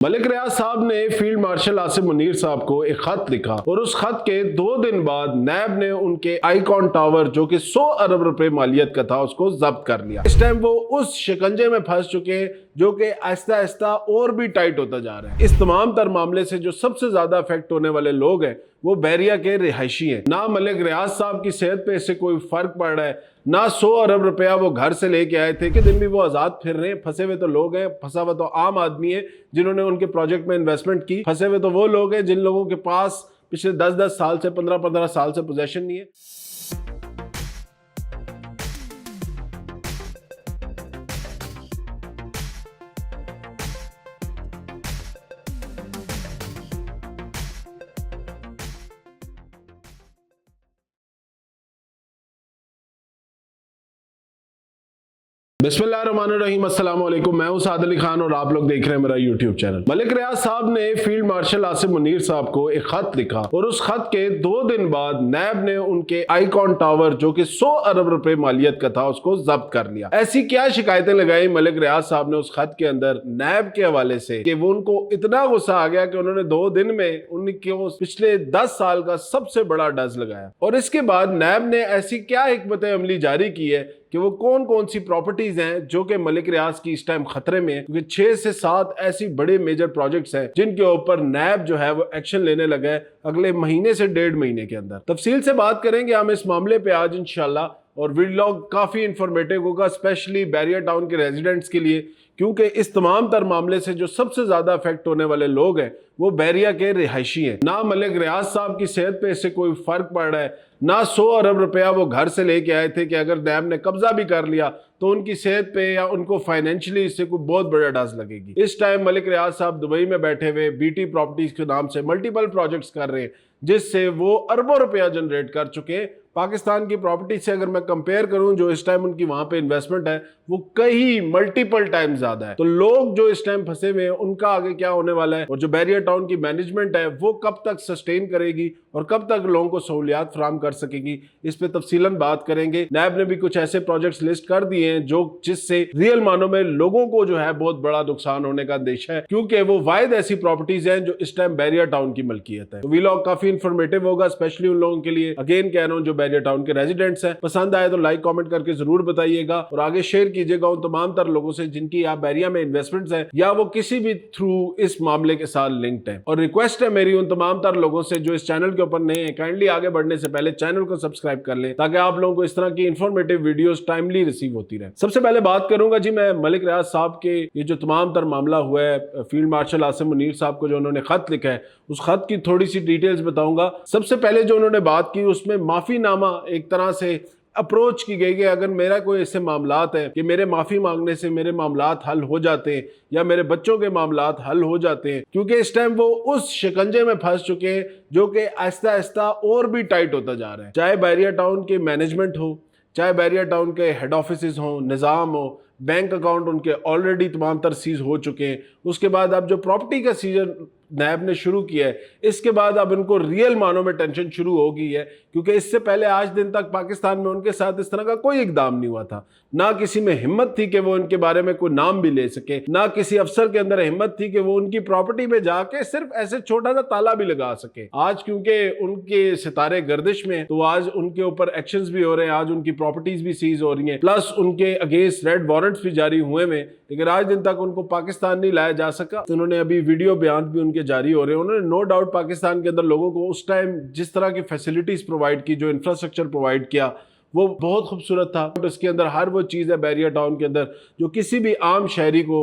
मलिक रियाज साहब ने field marshal Asim Munir साहब को एक खत लिखा और उस खत के 2 दिन बाद नैब ने उनके आईकॉन टावर जो कि 100 अरब रुपए मालियत का था उसको जब्त कर लिया। इस टाइम वो उस शिकंजे में फंस चुके हैं जो कि आहिस्ता आहिस्ता और भी टाइट होता जा रहा है। इस तमाम तर मामले से जो सबसे ज्यादा अफेक्ट होने वाले लोग हैं वो बहरिया के रिहायशी हैं। ना मलिक रियाज साहब की सेहत पे इससे कोई फर्क पड़ रहा है, ना 100 अरब रुपया वो घर से लेके आए थे कि दिन भी वो आजाद फिर रहे हैं। फंसे हुए तो लोग हैं, फंसा हुआ तो आम आदमी है जिन्होंने उनके प्रोजेक्ट में इन्वेस्टमेंट की। फंसे हुए तो वो लोग हैं जिन लोगों के पास पिछले 10-10 साल से 15-15 साल से पोजेशन नहीं है। बिस्मिल्लाहिर्रहमानिर्रहीम, अस्सलाम वालेकुम। मैं हूं साद अली खान और आप लोग देख रहे हैं मेरा यूट्यूब चैनल। मलिक रियाज साहब ने फील्ड मार्शल आसिम मुनीर साहब को एक खत लिखा और उस खत के 2 दिन बाद नैब ने उनके आईकॉन टावर जो कि 100 अरब रुपए मालियत का था उसको जब्त कर लिया। ऐसी क्या शिकायतें लगाई मलिक रियाज साहब ने उस खत के अंदर नैब के हवाले से कि वो उनको इतना गुस्सा आ गया कि उन्होंने 2 दिन में उनके पिछले 10 साल का सबसे बड़ा डज लगाया। और इसके बाद नैब ने ऐसी क्या हिकमत अमली जारी की है कि वो कौन कौन सी प्रॉपर्टीज हैं जो कि मलिक रियाज की इस टाइम खतरे में है, क्योंकि 6 से 7 ऐसी बड़े मेजर प्रोजेक्ट्स हैं जिनके ऊपर नैब जो है वो एक्शन लेने लगा है अगले महीने से 1.5 महीने के अंदर। तफसील से बात करेंगे हम इस मामले पे आज इंशाल्लाह, और वीडियो काफी इंफॉर्मेटिव होगा स्पेशली बैरिया टाउन के रेजिडेंट्स के लिए, क्योंकि इस तमाम तर मामले से जो सबसे ज्यादा अफेक्ट होने वाले लोग हैं वो बहरिया के रिहायशी हैं। ना मलिक रियाज साहब की सेहत पे इससे कोई फर्क पड़ रहा है, ना 100 अरब रुपया वो घर से लेके आए थे कि अगर नैब ने कब्जा भी कर लिया तो उनकी सेहत पे या उनको फाइनेंशियली इससे कोई बहुत बड़ा डस लगेगी। इस टाइम मलिक रियाज साहब दुबई में बैठे हुए बीटी प्रॉपर्टीज के नाम से मल्टीपल प्रोजेक्ट्स कर रहे हैं जिससे वो अरबों रुपया जनरेट कर चुके हैं। पाकिस्तान की प्रॉपर्टी से अगर मैं कंपेयर करूं जो इस टाइम उनकी वहां पे इन्वेस्टमेंट है वो कई मल्टीपल टाइम ज्यादा है। तो लोग जो इस टाइम फंसे हुए हैं उनका आगे क्या होने वाला है और जो बैरिया टाउन की मैनेजमेंट है वो कब तक सस्टेन करेगी और कब तक लोगों को सहूलियात फराहम कर सकेगी, इस पे तफसीलन बात करेंगे। नैब ने भी कुछ ऐसे प्रोजेक्ट्स लिस्ट कर दिए हैं जो जिससे रियल मानों में लोगों को जो है बहुत बड़ा नुकसान होने का अंदेशा है, क्योंकि वो वायद ऐसी प्रॉपर्टीज हैं जो इस टाइम बैरिया टाउन की मलकियत है। तो वीलॉग काफी इंफॉर्मेटिव होगा स्पेशली उन लोगों के लिए, अगेन कह रहा हूं जो बैरिया टाउन के रेजिडेंट्स हैं। पसंद आए तो लाइक कमेंट करके जरूर बताइएगा और आगे शेयर कीजिएगा उन तमाम तर लोगों से जिनकी आप बैरिया में इन्वेस्टमेंट्स हैं या वो किसी भी थ्रू इस मामले के साथ लिंक्ड है। और रिक्वेस्ट है मेरी उन तमाम तर लोगों से जो इस चैनल के ऊपर नए हैं, काइंडली आगे बढ़ने से पहले चैनल को सब्सक्राइब कर लें ताकि आप लोगों को इस तरह की इंफॉर्मेटिव वीडियोस टाइमली रिसीव होती रहे। सबसे पहले बात करूंगा जी मैं मलिक रियाज साहब के ये जो तमाम तर मामला हुआ है फील्ड मार्शल आसिम मुनीर साहब को जो उन्होंने खत लिखा है उस खत की थोड़ी सी डिटेल्स बताऊंगा। सबसे पहले जो उन्होंने बात की उसमें माफीनामा एक तरह से अप्रोच की गई है। अगर मेरा कोई ऐसे मामलात है कि मेरे माफी मांगने से मेरे मामलात हल हो जाते हैं या मेरे बच्चों के मामलात हल हो जाते हैं, क्योंकि इस टाइम वो उस शिकंजे में फंस चुके हैं जो कि आहिस्ता आहिस्ता और भी टाइट होता जा रहा है। चाहे बैरिया टाउन के मैनेजमेंट हो, चाहे बैरिया टाउन के हेड ऑफिस हो, निज़ाम हो, बैंक अकाउंट उनके ऑलरेडी तमाम तर सीज हो चुके हैं। उसके बाद अब जो प्रॉपर्टी का सीजन नैब ने शुरू किया है इसके बाद अब इनको रियल मानों में टेंशन शुरू हो गई है, क्योंकि इससे पहले आज दिन तक पाकिस्तान में उनके साथ इस तरह का कोई इकदाम नहीं हुआ था। ना किसी में हिम्मत थी कि वो इनके बारे में कोई नाम भी ले सके, ना किसी अफसर के अंदर हिम्मत थी कि वो उनकी प्रॉपर्टी में जाके सिर्फ ऐसे छोटा सा ताला भी लगा सके। आज क्योंकि उनके सितारे गर्दिश में तो आज उनके ऊपर एक्शंस भी हो रहे हैं, आज उनकी प्रॉपर्टीज भी सीज हो रही हैं, प्लस उनके अगेंस्ट रेड वारंट्स भी जारी हुए हैं, लेकिन आज दिन तक उनको पाकिस्तान नहीं लाया जा सका। तो उन्होंने अभी वीडियो बयान भी उनके जारी हो रहे हैं। उन्होंने नो डाउट पाकिस्तान के अंदर लोगों को उस टाइम जिस तरह की फैसिलिटीज प्रोवाइड की, जो इंफ्रास्ट्रक्चर प्रोवाइड किया वो बहुत खूबसूरत था। इसके अंदर हर वो चीज़ है बैरिया टाउन के अंदर जो किसी भी आम शहरी को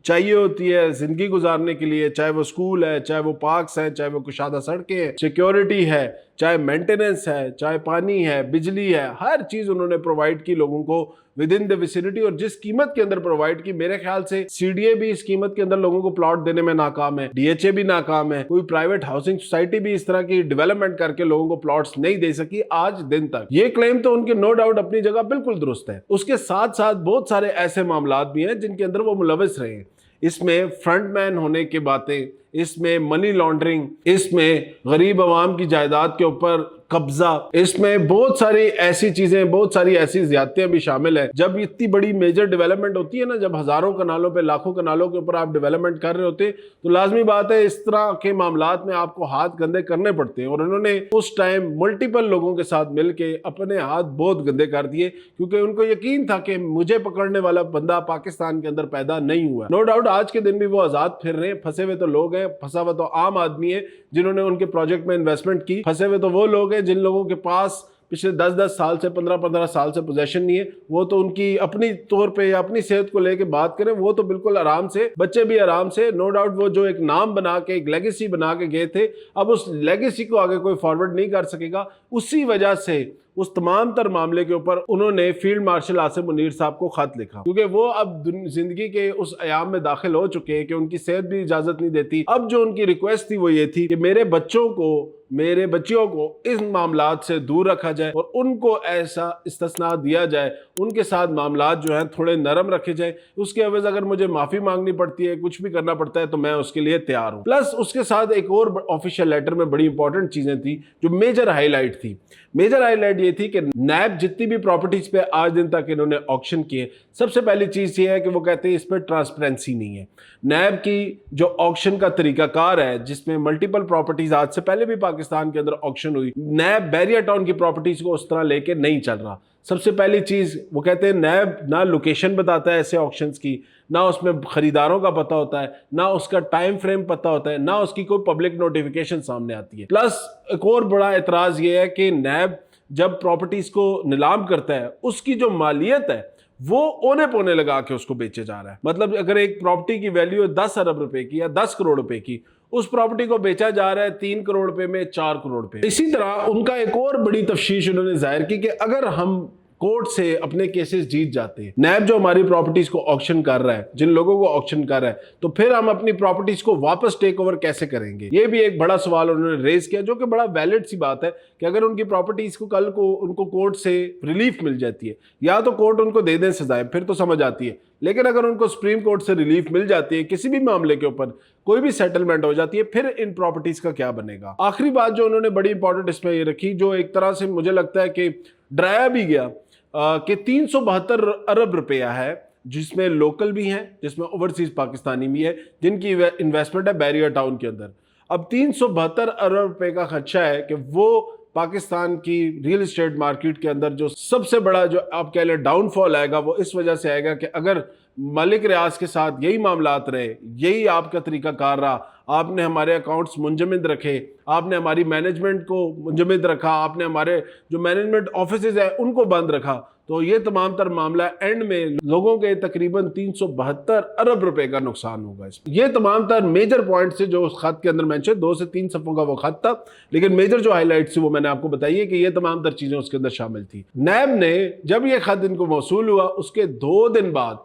चाहिए होती है जिंदगी गुजारने के लिए, चाहे वो स्कूल है, चाहे वो पार्क्स हैं, चाहे वो कुशादा सड़कें हैं, सिक्योरिटी है, चाहे मेंटेनेंस है, चाहे पानी है, बिजली है, हर चीज उन्होंने प्रोवाइड की लोगों को विद इन द विसिनिटी। और जिस कीमत के अंदर प्रोवाइड की, मेरे ख्याल से सीडीए भी इस कीमत के अंदर लोगों को प्लॉट देने में नाकाम है, डीएचए भी नाकाम है, कोई प्राइवेट हाउसिंग सोसाइटी भी इस तरह की डेवलपमेंट करके लोगों को प्लॉट्स नहीं दे सकी आज दिन तक। ये क्लेम तो उनके नो डाउट अपनी जगह बिल्कुल दुरुस्त है। उसके साथ साथ बहुत सारे ऐसे मामलात भी हैं जिनके अंदर वो मुलविस रहे हैं। इसमें फ्रंटमैन होने की बातें, इसमें मनी लॉन्ड्रिंग, इसमें गरीब आवाम की जायदाद के ऊपर قبضہ, इसमें बहुत सारी ऐसी चीजें, बहुत सारी ऐसी ज्यादतियां भी शामिल है. जब इतनी बड़ी मेजर डेवलपमेंट होती है ना, जब हजारों कनालों पे, लाखों कनालों के ऊपर आप डेवलपमेंट कर रहे होते, तो लाजमी बात है इस तरह के मामलात में आपको हाथ गंदे करने पड़ते हैं. और उन्होंने उस टाइम मल्टीपल लोगों के साथ मिलके अपने हाथ बहुत गंदे कर दिए, क्योंकि उनको यकीन था कि मुझे पकड़ने वाला बंदा पाकिस्तान के अंदर पैदा नहीं हुआ. नो डाउट आज के दिन भी वो आजाद फिर रहे हैं. फंसे हुए तो लोग हैं, फंसा हुआ तो आम आदमी है जिन्होंने उनके प्रोजेक्ट में इन्वेस्टमेंट की. फंसे हुए तो वो लोग हैं जिन लोगों के पास पिछले 10-10 साल से, 15-15 साल से पोजेशन नहीं है. वो तो उनकी अपनी तौर पे या अपनी सेहत को लेके बात करें, वो तो बिल्कुल आराम से, बच्चे भी आराम से. नो डाउट वो जो एक नाम बना के, एक लेगेसी बना के गए थे, अब उस लेगेसी को आगे कोई फॉरवर्ड नहीं कर सकेगा. उसी वजह से उस तमाम तर मामले के ऊपर उन्होंने फील्ड मार्शल आसिम मुनीर साहब को खत लिखा, क्योंकि वो अब जिंदगी के उस अयाम में दाखिल हो चुके हैं कि उनकी सेहत भी इजाजत नहीं देती. अब जो उनकी रिक्वेस्ट थी वो ये थी कि मेरे बच्चियों को इस मामलात से दूर रखा जाए और उनको ऐसा इस्तिस्ना दिया जाए, उनके साथ मामलात जो हैं थोड़े नरम रखे जाए. उसके एवज अगर मुझे माफ़ी मांगनी पड़ती है, कुछ भी करना पड़ता है, तो मैं उसके लिए तैयार हूँ. प्लस उसके साथ एक और ऑफिशियल लेटर में बड़ी इंपॉर्टेंट चीज़ें थी जो मेजर हाईलाइट थी. मेजर हाईलाइट ये थी कि नैब जितनी भी प्रॉपर्टीज पे आज दिन तक इन्होंने ऑक्शन किए, सबसे पहली चीज़ ये है कि वो कहते हैं इस पर ट्रांसपेरेंसी नहीं है. नैब की जो ऑक्शन का तरीकाकार है, जिसमें मल्टीपल प्रॉपर्टीज आज से पहले भी पाकिस्तान के अंदर ऑक्शन हुई, नैब बैरिया टाउन की प्रॉपर्टीज को उस तरह लेके नहीं चल रहा. सबसे पहली चीज़ वो कहते हैं नैब ना लोकेशन बताता है ऐसे ऑक्शंस की, ना उसमें खरीदारों का पता होता है, ना उसका टाइम फ्रेम पता होता है, ना उसकी कोई पब्लिक नोटिफिकेशन सामने आती है. प्लस एक और बड़ा एतराज़ ये है कि नैब जब प्रॉपर्टीज को नीलाम करता है, उसकी जो मालियत है वो ओने पोने लगा के उसको बेचे जा रहा है. मतलब अगर एक प्रॉपर्टी की वैल्यू है 10 अरब रुपए की या 10 करोड़ रुपए की, उस प्रॉपर्टी को बेचा जा रहा है 3 करोड़ रुपए में, 4 करोड़ रुपए. इसी तरह उनका एक और बड़ी तफ्शीश उन्होंने जाहिर की कि अगर हम कोर्ट से अपने केसेस जीत जाते हैं, नैब जो हमारी प्रॉपर्टीज को ऑक्शन कर रहा है, जिन लोगों को ऑक्शन कर रहा है, तो फिर हम अपनी प्रॉपर्टीज को वापस टेक ओवर कैसे करेंगे. ये भी एक बड़ा सवाल उन्होंने रेज किया, जो कि बड़ा वैलिड सी बात है कि अगर उनकी प्रॉपर्टीज को कल को उनको कोर्ट से रिलीफ मिल जाती है, या तो कोर्ट उनको दे दें सजाएं, फिर तो समझ आती है. लेकिन अगर उनको सुप्रीम कोर्ट से रिलीफ मिल जाती है, किसी भी मामले के ऊपर कोई भी सेटलमेंट हो जाती है, फिर इन प्रॉपर्टीज का क्या बनेगा. आखिरी बात जो उन्होंने बड़ी इंपॉर्टेंट इसमें ये रखी, जो एक तरह से मुझे लगता है कि डराया भी गया, कि 372 अरब रुपया है, जिसमें लोकल भी हैं, जिसमें ओवरसीज पाकिस्तानी भी है, जिनकी इन्वेस्टमेंट है बैरिया टाउन के अंदर. अब 372 अरब रुपए का खर्चा है कि वो पाकिस्तान की रियल एस्टेट मार्केट के अंदर जो सबसे बड़ा जो आप कह लें डाउनफॉल आएगा, वो इस वजह से आएगा कि अगर मलिक रियाज के साथ यही मामलात रहे, यही आपका तरीकाकार रहा, आपने हमारे अकाउंट्स मुंजमद रखे, आपने हमारी मैनेजमेंट को मुंजमद रखा, आपने हमारे जो मैनेजमेंट ऑफिसेज हैं उनको बंद रखा, तो ये तमाम तर मामला एंड में लोगों के तकरीबन 372 अरब रुपए का नुकसान होगा. इसमें ये तमाम तर मेजर पॉइंट्स से जो उस खत के अंदर मेंशन, 2 से 3 सफ़ों का वो खत था, लेकिन मेजर जो हाईलाइट्स वो मैंने आपको बताई है कि ये तमाम तर चीज़ें उसके अंदर शामिल थी. नैब ने जब ये खत इनको मौसूल हुआ, उसके 2 दिन बाद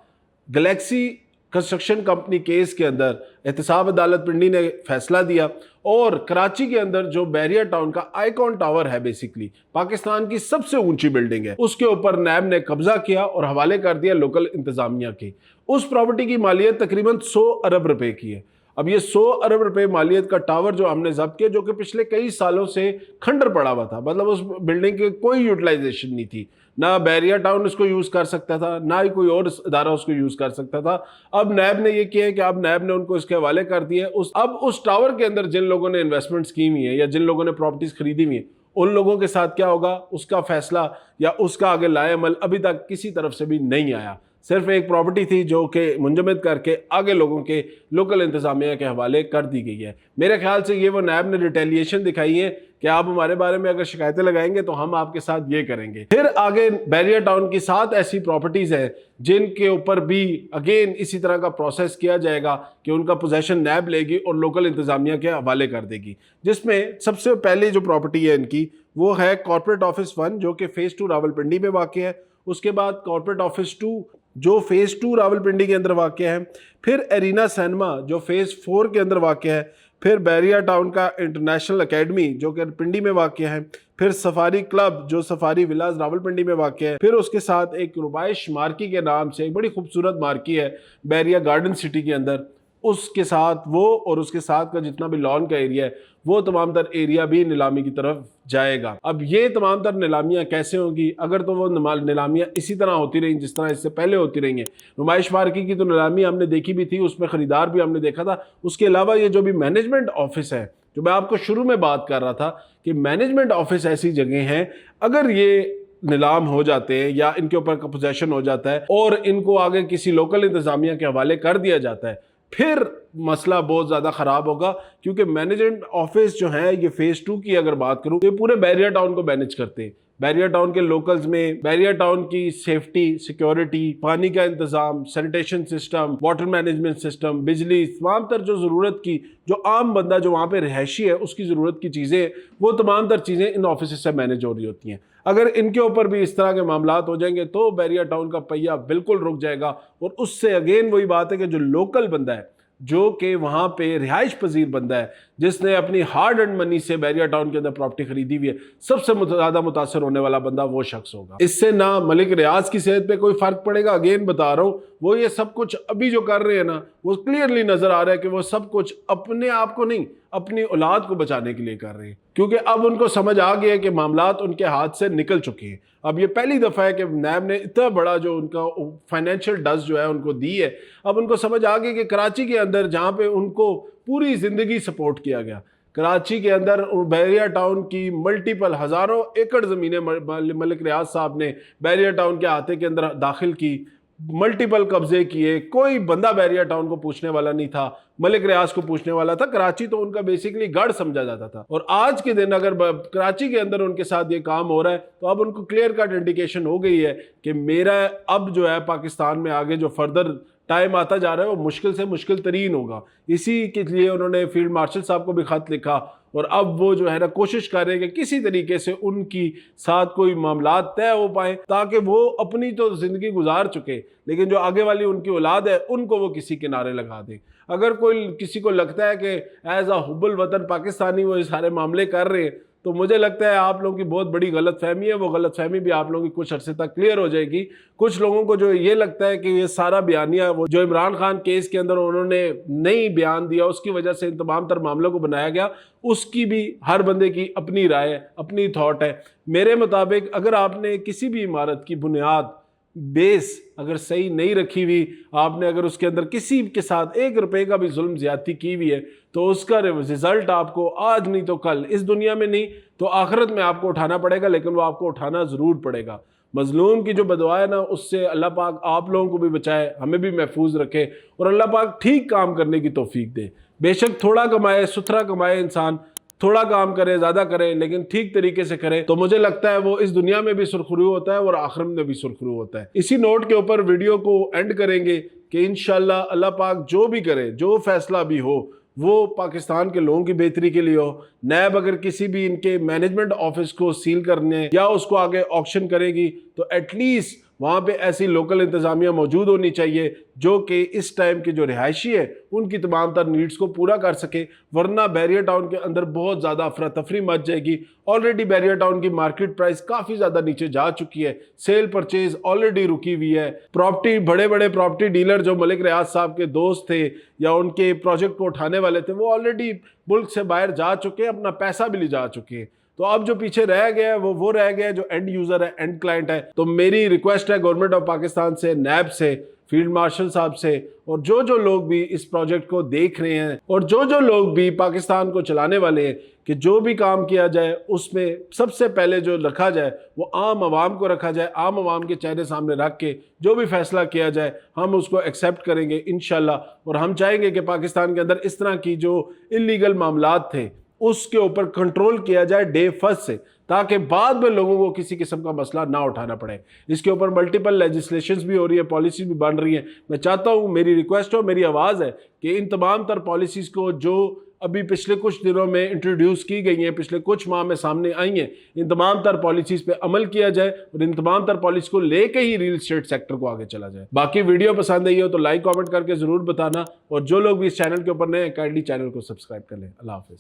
गैलेक्सी कंस्ट्रक्शन कंपनी केस के अंदर एहतसाब अदालत पिंडी ने फैसला दिया, और कराची के अंदर जो बैरिया टाउन का आइकॉन टावर है, बेसिकली पाकिस्तान की सबसे ऊंची बिल्डिंग है, उसके ऊपर नैब ने कब्जा किया और हवाले कर दिया लोकल इंतजामिया के. उस प्रॉपर्टी की मालियत तकरीबन 100 अरब रुपए की है. अब ये 100 अरब रुपए मालियत का टावर जो हमने जब्त किया, जो कि पिछले कई सालों से खंडर पड़ा हुआ था, मतलब उस बिल्डिंग की कोई यूटिलाइजेशन नहीं थी, ना बैरिया टाउन उसको यूज़ कर सकता था, ना ही कोई और इदारा उसको यूज़ कर सकता था. अब नैब ने ये किया है कि अब नैब ने उनको इसके हवाले कर दिए. अब उस टावर के अंदर जिन लोगों ने इन्वेस्टमेंट्स की हुई है या जिन लोगों ने प्रॉपर्टीज़ खरीदी हुई है, उन लोगों के साथ क्या होगा, उसका फैसला या उसका आगे लाए अमल अभी तक किसी तरफ से भी नहीं आया. सिर्फ एक प्रॉपर्टी थी जो कि मुंजमद करके आगे लोगों के लोकल इंतजामिया के हवाले कर दी गई है. मेरे ख्याल से ये वो नैब ने रिटेलिएशन दिखाई है कि आप हमारे बारे में अगर शिकायतें लगाएंगे तो हम आपके साथ ये करेंगे. फिर आगे बैरिया टाउन की 7 ऐसी प्रॉपर्टीज़ हैं जिनके ऊपर भी अगेन इसी तरह का प्रोसेस किया जाएगा कि उनका पोजेशन नैब लेगी और लोकल इंतजामिया के हवाले कर देगी. जिसमें सबसे पहले जो प्रॉपर्टी है इनकी, वो है कॉर्पोरेट ऑफिस 1 जो कि फेज़ 2 रावलपिंडी में वाक़ है. उसके बाद कॉर्पोरेट ऑफिस 2 जो फेज़ 2 रावलपिंडी के अंदर वाक़ है. फिर एरिना सिनेमा जो फेज़ 4 के अंदर वाक़ है. फिर बैरिया टाउन का इंटरनेशनल एकेडमी जो कि पिंडी में वाक़ है. फिर सफारी क्लब जो सफारी विलाज रावलपिंडी में वाक़ है. फिर उसके साथ एक रुबाइश मार्की के नाम से एक बड़ी खूबसूरत मार्की है बैरिया गार्डन सिटी के अंदर. اس کے ساتھ وہ اور اس کے ساتھ کا جتنا بھی لان کا ایریا ہے وہ تمام تر ایریا بھی نیلامی کی طرف جائے گا۔ اب یہ تمام تر نیلامیاں کیسے ہوں گی؟ اگر تو وہ نیلامیاں اسی طرح ہوتی رہیں جس طرح اس سے پہلے ہوتی رہی ہیں۔ نمائش پارکی کی تو نیلامی ہم نے دیکھی بھی تھی، اس میں خریدار بھی ہم نے دیکھا تھا۔ اس کے علاوہ یہ جو بھی مینجمنٹ آفس ہے، جو میں آپ کو شروع میں بات کر رہا تھا کہ مینجمنٹ آفس ایسی جگہ ہیں اگر یہ نیلام ہو جاتے ہیں یا ان کے اوپر پوزیشن ہو جاتا ہے اور ان کو آگے کسی لوکل انتظامیہ کے حوالے کر دیا جاتا ہے، پھر مسئلہ بہت زیادہ خراب ہوگا، کیونکہ مینجمنٹ آفس جو ہے یہ فیز 2 کی اگر بات کروں، یہ پورے بیریا ٹاؤن کو مینج کرتے ہیں۔ بیریا ٹاؤن کے لوکلز میں بیریا ٹاؤن کی سیفٹی، سیکیورٹی، پانی کا انتظام، sanitation system, water management system, بجلی، تمام تر جو ضرورت کی، جو عام بندہ جو وہاں پہ رہائشی ہے اس کی ضرورت کی چیزیں، وہ تمام تر چیزیں ان آفیسز سے مینج ہو رہی ہوتی ہیں۔ اگر ان کے اوپر بھی اس طرح کے معاملات ہو جائیں گے تو بیریا ٹاؤن کا پہیہ بالکل رک جائے گا، اور اس سے اگین وہی بات ہے کہ جو لوکل بندہ ہے، جو کہ وہاں پہ رہائش پذیر بندہ ہے، جس نے اپنی ہارڈ اینڈ منی سے بیریا ٹاؤن کے اندر پراپرٹی خریدی ہوئی ہے، سب سے زیادہ متاثر ہونے والا بندہ وہ شخص ہوگا۔ اس سے نہ ملک ریاض کی صحت پہ کوئی فرق پڑے گا، اگین بتا رہا ہوں، وہ یہ سب کچھ ابھی جو کر رہے ہیں نا، وہ کلیئرلی نظر آ رہا ہے کہ وہ سب کچھ اپنے آپ کو نہیں، اپنی اولاد کو بچانے کے لیے کر رہے ہیں، کیونکہ اب ان کو سمجھ آ گیا ہے کہ معاملات ان کے ہاتھ سے نکل چکے ہیں۔ اب یہ پہلی دفعہ ہے کہ نیب نے اتنا بڑا جو ان کا فائنینشیل ڈز جو ہے ان کو دی ہے۔ اب ان کو سمجھ آ گئی کہ کراچی کے اندر جہاں پہ ان کو پوری زندگی سپورٹ کیا گیا، کراچی کے اندر بیریا ٹاؤن کی ملٹیپل ہزاروں ایکڑ زمینیں ملک ریاض صاحب نے بیریا ٹاؤن کے احاطے کے اندر داخل کی، ملٹیپل قبضے کیے، کوئی بندہ بیریا ٹاؤن کو پوچھنے والا نہیں تھا، ملک ریاض کو پوچھنے والا تھا۔ کراچی تو ان کا بیسیکلی گڑھ سمجھا جاتا تھا، اور آج کے دن اگر کراچی کے اندر ان کے ساتھ یہ کام ہو رہا ہے تو اب ان کو کلیئر کٹ انڈیکیشن ہو گئی ہے کہ میرا اب جو ہے پاکستان میں آگے جو فردر ٹائم آتا جا رہا ہے وہ مشکل سے مشکل ترین ہوگا۔ اسی کے لیے انہوں نے فیلڈ مارشل صاحب کو بھی خط لکھا، اور اب وہ جو ہے نا کوشش کر رہے ہیں کہ کسی طریقے سے ان کی ساتھ کوئی معاملات طے ہو پائیں، تاکہ وہ اپنی تو زندگی گزار چکے لیکن جو آگے والی ان کی اولاد ہے ان کو وہ کسی کنارے لگا دیں۔ اگر کوئی کسی کو لگتا ہے کہ ایز اے حب الوطن پاکستانی وہ یہ سارے معاملے کر رہے ہیں، تو مجھے لگتا ہے آپ لوگوں کی بہت بڑی غلط فہمی ہے۔ وہ غلط فہمی بھی آپ لوگوں کی کچھ عرصے تک کلیئر ہو جائے گی۔ کچھ لوگوں کو جو یہ لگتا ہے کہ یہ سارا بیانیہ وہ جو عمران خان کیس کے اندر انہوں نے نہیں بیان دیا، اس کی وجہ سے ان تمام تر معاملوں کو بنایا گیا، اس کی بھی ہر بندے کی اپنی رائے ہے، اپنی تھاٹ ہے۔ میرے مطابق اگر آپ نے کسی بھی عمارت کی بنیاد بیس اگر صحیح نہیں رکھی ہوئی، آپ نے اگر اس کے اندر کسی کے ساتھ 1 روپے کا بھی ظلم زیادتی کی ہوئی ہے، تو اس کا رزلٹ آپ کو آج نہیں تو کل، اس دنیا میں نہیں تو آخرت میں آپ کو اٹھانا پڑے گا، لیکن وہ آپ کو اٹھانا ضرور پڑے گا۔ مظلوم کی جو بدعا ہے نا، اس سے اللہ پاک آپ لوگوں کو بھی بچائے، ہمیں بھی محفوظ رکھے، اور اللہ پاک ٹھیک کام کرنے کی توفیق دے۔ بے شک تھوڑا کمائے، ستھرا کمائے، انسان تھوڑا کام کرے، زیادہ کرے، لیکن ٹھیک طریقے سے کرے، تو مجھے لگتا ہے وہ اس دنیا میں بھی سرخرو ہوتا ہے اور آخرت میں بھی سرخرو ہوتا ہے۔ اسی نوٹ کے اوپر ویڈیو کو اینڈ کریں گے کہ انشاءاللہ اللہ پاک جو بھی کرے، جو فیصلہ بھی ہو، وہ پاکستان کے لوگوں کی بہتری کے لیے ہو۔ نیب اگر کسی بھی ان کے مینجمنٹ آفس کو سیل کرنے یا اس کو آگے آکشن کرے گی تو ایٹ لیسٹ وہاں پہ ایسی لوکل انتظامیہ موجود ہونی چاہیے جو کہ اس ٹائم کے جو رہائشی ہے ان کی تمام تر نیڈز کو پورا کر سکے، ورنہ بیریا ٹاؤن کے اندر بہت زیادہ افراتفری مچ جائے گی۔ آلریڈی بیریا ٹاؤن کی مارکیٹ پرائس کافی زیادہ نیچے جا چکی ہے، سیل پرچیز آلریڈی رکی ہوئی ہے۔ پراپرٹی بڑے بڑے پراپرٹی ڈیلر جو ملک ریاض صاحب کے دوست تھے یا ان کے پروجیکٹ کو اٹھانے والے تھے، وہ آلریڈی ملک سے باہر جا چکے ہیں، اپنا پیسہ بھی لے جا چکے ہیں۔ تو اب جو پیچھے رہ گیا ہے وہ رہ گیا ہے جو اینڈ یوزر ہے، اینڈ کلائنٹ ہے۔ تو میری ریکویسٹ ہے گورنمنٹ آف پاکستان سے، نیب سے، فیلڈ مارشل صاحب سے، اور جو لوگ بھی اس پروجیکٹ کو دیکھ رہے ہیں اور جو لوگ بھی پاکستان کو چلانے والے ہیں، کہ جو بھی کام کیا جائے اس میں سب سے پہلے جو رکھا جائے وہ عام عوام کو رکھا جائے، عام عوام کے چہرے سامنے رکھ کے جو بھی فیصلہ کیا جائے ہم اس کو ایکسیپٹ کریں گے انشاءاللہ، اور ہم چاہیں گے کہ پاکستان کے اندر اس طرح کی جو انلیگل معاملات تھے اس کے اوپر کنٹرول کیا جائے ڈے فرسٹ سے، تاکہ بعد میں لوگوں کو کسی قسم کا مسئلہ نہ اٹھانا پڑے۔ اس کے اوپر ملٹیپل لیجسلیشنز بھی ہو رہی ہے، پالیسی بھی بن رہی ہیں۔ میں چاہتا ہوں، میری ریکویسٹ ہو، میری آواز ہے کہ ان تمام تر پالیسیز کو جو ابھی پچھلے کچھ دنوں میں انٹروڈیوس کی گئی ہیں، پچھلے کچھ ماہ میں سامنے آئی ہیں، ان تمام تر پالیسیز پہ عمل کیا جائے اور ان تمام تر پالیسی کو لے کے ہی ریل اسٹیٹ سیکٹر کو آگے چلا جائے۔ باقی ویڈیو پسند آئی ہو تو لائک کامنٹ کر کے ضرور بتانا، اور جو لوگ بھی اس چینل کے اوپر نئے ہیں کائنڈلی چینل کو سبسکرائب کر لیں۔ اللہ حافظ۔